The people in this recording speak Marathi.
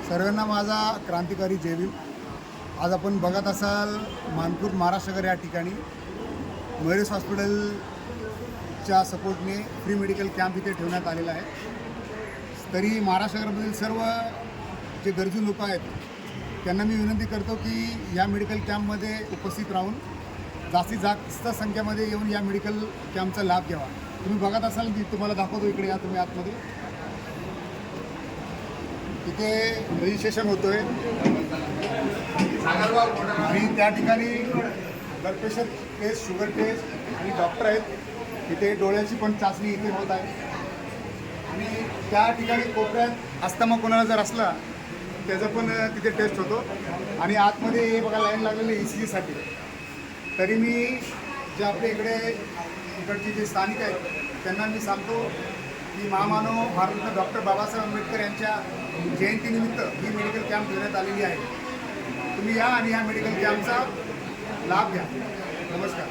सर्वांना माझा क्रांतिकारी जय भीम। आज आपण बघत असाल मानपूर महाराष्ट्रनगर या ठिकाणी मयुरेश हॉस्पिटलच्या सपोर्टने फ्री मेडिकल कॅम्प इथे ठेवण्यात आलेला आहे। तरी महाराष्ट्रनगरमधील सर्व जे गरजू लोक आहेत त्यांना मी विनंती करतो की या मेडिकल कॅम्पमध्ये उपस्थित राहून जास्तीत जास्त संख्येमध्ये येऊन या मेडिकल कॅम्पचा लाभ घ्यावा। तुम्ही बघत असाल की तुम्हाला दाखवतो, इकडे या तुम्ही आतमध्ये। इथे रजिस्ट्रेशन होतोय आणि त्या ठिकाणी blood pressure test, sugar test आणि डॉक्टर आहेत। इथे डोळ्याची पण चाचणी इथे होत आहे आणि त्या ठिकाणी कोपऱ्यात अस्थमा कोणाला जर असला त्याचं पण तिथे टेस्ट होतो। आणि आतमध्ये हे बघा लाईन लागलेली ECGसाठी। तरी मी जे आपल्या इकडचे जे स्थानिक आहेत त्यांना मी सांगतो की महामानव भारतरत्न डॉक्टर बाबासाहेब आंबेडकर यांच्या जयंतीनिमित्त ही मेडिकल कॅम्प ठेवण्यात आलेली आहे। तुम्ही या आणि या मेडिकल कॅम्पचा लाभ घ्या। नमस्कार।